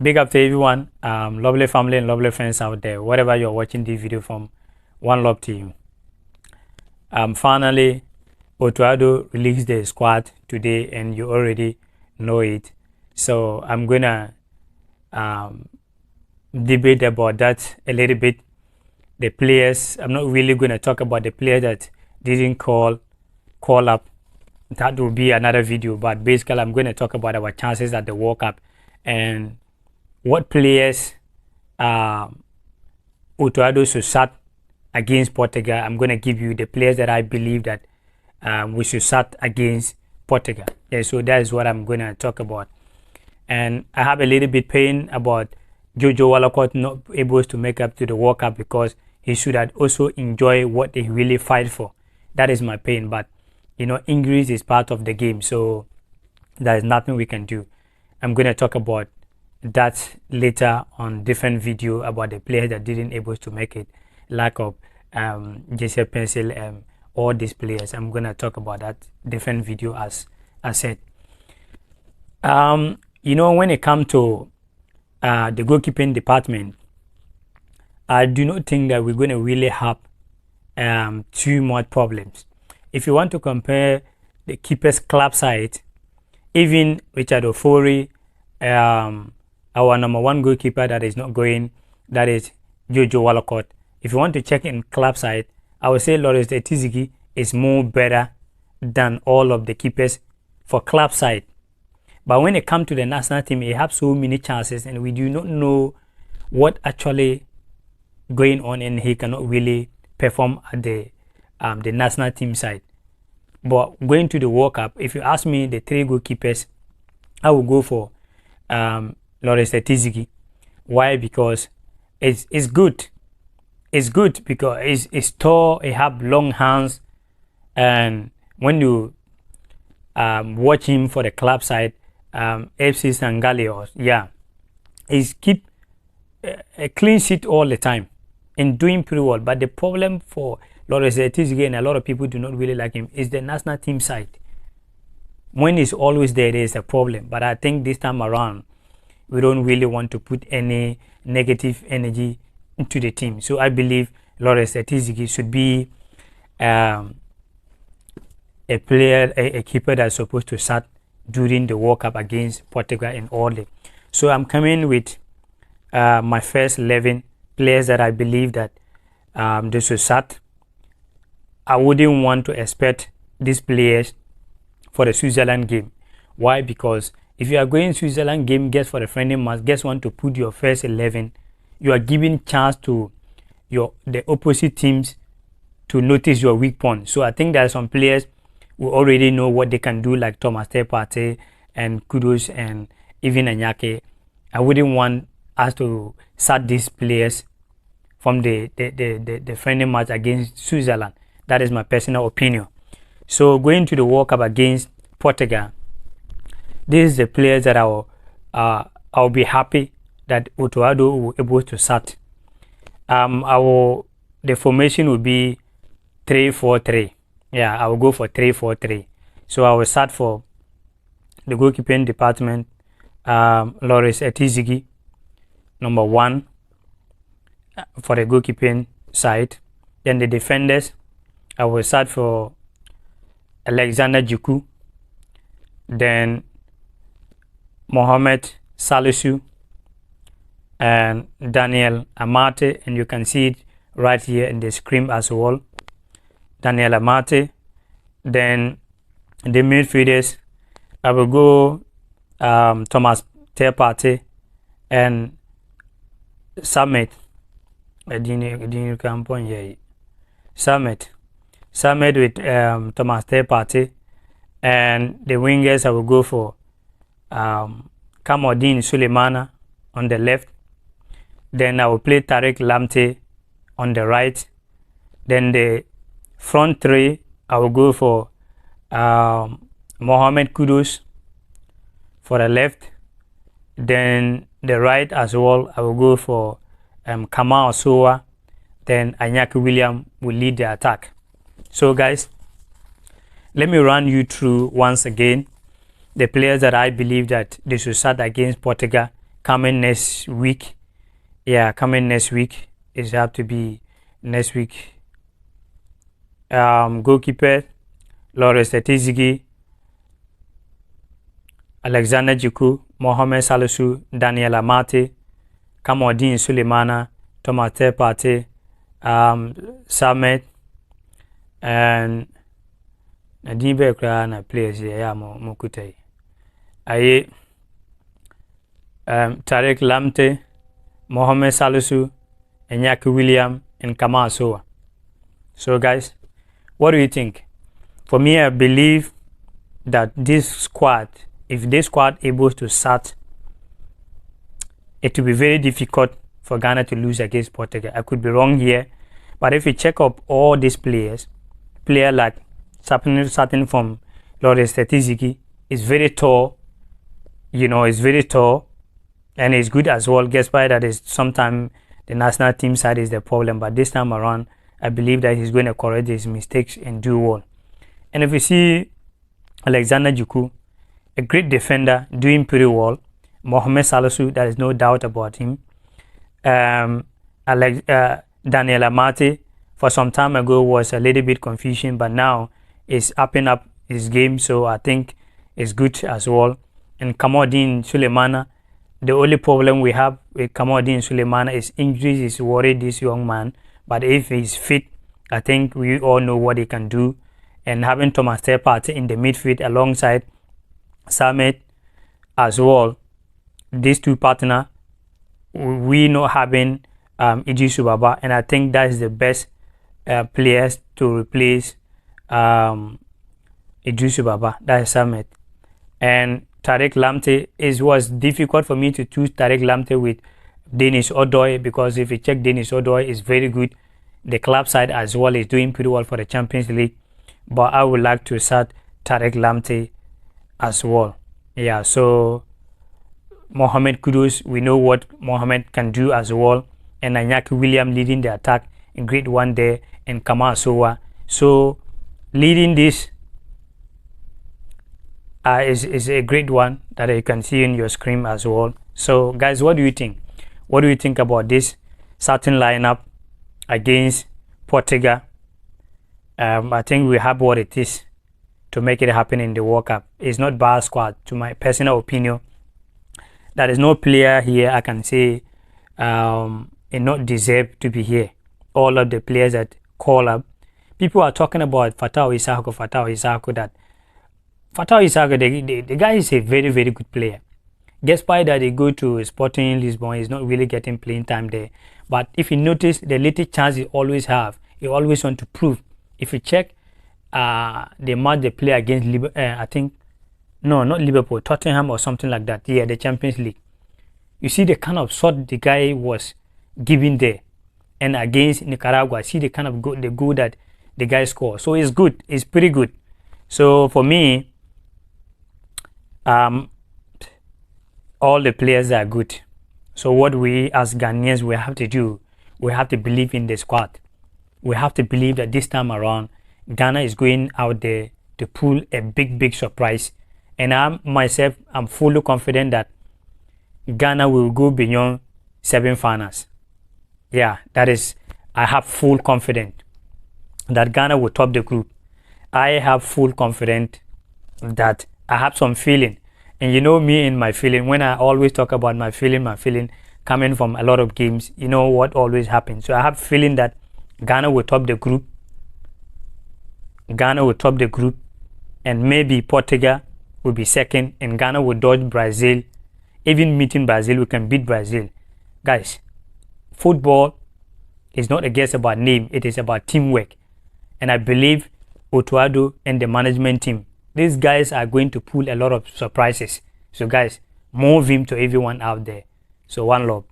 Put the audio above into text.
Big up to everyone, lovely family and lovely friends out there, wherever you're watching this video from. One love to you. Finally, Otuado released the squad today, and you already know it. So I'm gonna debate about that a little bit. The players, I'm not really gonna talk about the players that didn't call up. That will be another video. But basically, I'm gonna talk about our chances at the World Cup and what players Otuado should start against Portugal. I'm going to give you the players that I believe that we should start against Portugal. Yeah, so that is what I'm going to talk about. And I have a little bit pain about Jojo Wallacott not able to make up to the World Cup because he should have also enjoyed what he really fight for. That is my pain. But, you know, injuries is part of the game. So there is nothing we can do. I'm going to talk about that later on different video about the players that didn't able to make it, lack of JC Pencil, all these players. I'm gonna talk about that different video as I said. You know, when it comes to the goalkeeping department, I do not think that we're going to really have too much problems. If you want to compare the keepers club side, even Richard Ofori, our number one goalkeeper that is not going, that is Jojo Wallacott. If you want to check in club side, I would say Lawrence Etizigi is more better than all of the keepers for club side. But when it comes to the national team, he has so many chances and we do not know what actually going on, and he cannot really perform at the national team side. But going to the World Cup, if you ask me the three goalkeepers, I will go for Lawrence Etizigi. Why? Because it's good. It's good because it's tall, it have long hands, and when you watch him for the club side, FC Sangalios, yeah, he's keep a clean sheet all the time and doing pretty well. But the problem for Lawrence Etizigi, and a lot of people do not really like him, is the national team side. When he's always there is a problem. But I think this time around, we don't really want to put any negative energy into the team. So I believe Lawrence Etizigi should be a player, a keeper that's supposed to start during the World Cup against Portugal and all that. So I'm coming with my first 11 players that I believe that they should start. I wouldn't want to expect these players for the Switzerland game. Why? Because if you are going Switzerland game, guess for the friendly match, guess want to put your first 11, you are giving chance to the opposite teams to notice your weak point. So I think there are some players who already know what they can do, like Thomas Partey and Kudus and even Anyake. I wouldn't want us to start these players from the friendly match against Switzerland. That is my personal opinion. So going to the World Cup against Portugal, this is the players that I'll be happy that Otuado will be able to start. The formation will be 3-4-3. Yeah, I will go for 3-4-3. So I will start for the goalkeeping department. Lawrence Etizigi, number 1 for the goalkeeping side. Then the defenders, I will start for Alexander Djiku, then Mohamed Salisu and Daniel Amate, and you can see it right here in the screen as well. Daniel Amate. Then the midfielders, I will go Thomas Partey and Samet. Samet with Thomas Partey, and the wingers I will go for Kamaldeen Sulemana on the left. Then I will play Tariq Lamptey on the right. Then the front three I will go for Mohamed Kudus for the left. Then the right as well, I will go for Kamal Sowa. Then Anyaki William will lead the attack. So guys, let me run you through once again the players that I believe that they should start against Portugal coming next week. Yeah, coming next week. It have to be next week. Goalkeeper Lawrence Tetizigi, Alexander Jiku, Mohamed Salisu, Daniel Amate, Kamodin Sulemana, Thomas Tepate, Samet, and Nadibe Krana players here. Yeah, Mokutai. Aye, Tarek Lamte, Mohamed Salisu, and Yaki William, and Kamal Soa. So, guys, what do you think? For me, I believe that this squad, if this squad able to start, it will be very difficult for Ghana to lose against Portugal. I could be wrong here, but if you check up all these players like starting from Lawrence Tetizigi, is very tall, is very tall, and is good as well. Despite that, is sometimes the national team side is the problem, but this time around, I believe that he's going to correct his mistakes and do well. And if you see Alexander Juku, a great defender, doing pretty well. Mohamed Salisu, there is no doubt about him. Daniel Amate, for some time ago, was a little bit confusion, but now is upping up his game, so I think it's good as well. And Kamodin Sulemana, the only problem we have with Kamodin Sulemana is injuries. Is worried this young man, but if he's fit, I think we all know what he can do. And having Thomas Tepate in the midfield alongside Samet as well, these two partners, we not having Idrisu Baba, and I think that is the best players to replace Idrisu Baba, that is Samet. And Tarek Lamte, was difficult for me to choose Tarek Lamte with Denis Odoi, because if you check Denis Odoi is very good. The club side as well is doing pretty well for the Champions League. But I would like to start Tarek Lamte as well. Yeah, so Mohamed Kudus, we know what Mohamed can do as well. And Anyaki William leading the attack in grade 1 there, and Kamal Sowa. So leading this is a great one that you can see in your screen as well. So guys, what do you think? What do you think about this starting lineup against Portugal? I think we have what it is to make it happen in the World Cup. It's not bad squad, to my personal opinion. There is no player here I can say it not deserve to be here. All of the players that call up, people are talking about Fatau Isako, that Fatau Isako, the guy is a very, very good player. Despite that they go to Sporting Lisbon, he's not really getting playing time there. But if you notice the little chance he always have, he always want to prove. If you check the match they play against I think, no, not Liverpool, Tottenham or something like that. Yeah, the Champions League. You see the kind of shot the guy was giving there. And against Nicaragua, see the kind of goal that the guy scored. So it's good. It's pretty good. So for me, all the players are good. So what we as Ghanaians, we have to do, we have to believe in the squad. We have to believe that this time around, Ghana is going out there to pull a big, big surprise. And I'm fully confident that Ghana will go beyond 7 finals. Yeah, I have full confidence that Ghana will top the group. I have full confidence that I have some feeling. And you know me and my feeling, when I always talk about my feeling coming from a lot of games, you know what always happens. So I have feeling that Ghana will top the group. Ghana will top the group, and maybe Portugal will be second, and Ghana will dodge Brazil. Even meeting Brazil, we can beat Brazil. Guys, football is not just about name, it is about teamwork. And I believe Otuado and the management team, these guys are going to pull a lot of surprises. So guys, more vim to everyone out there. So one love.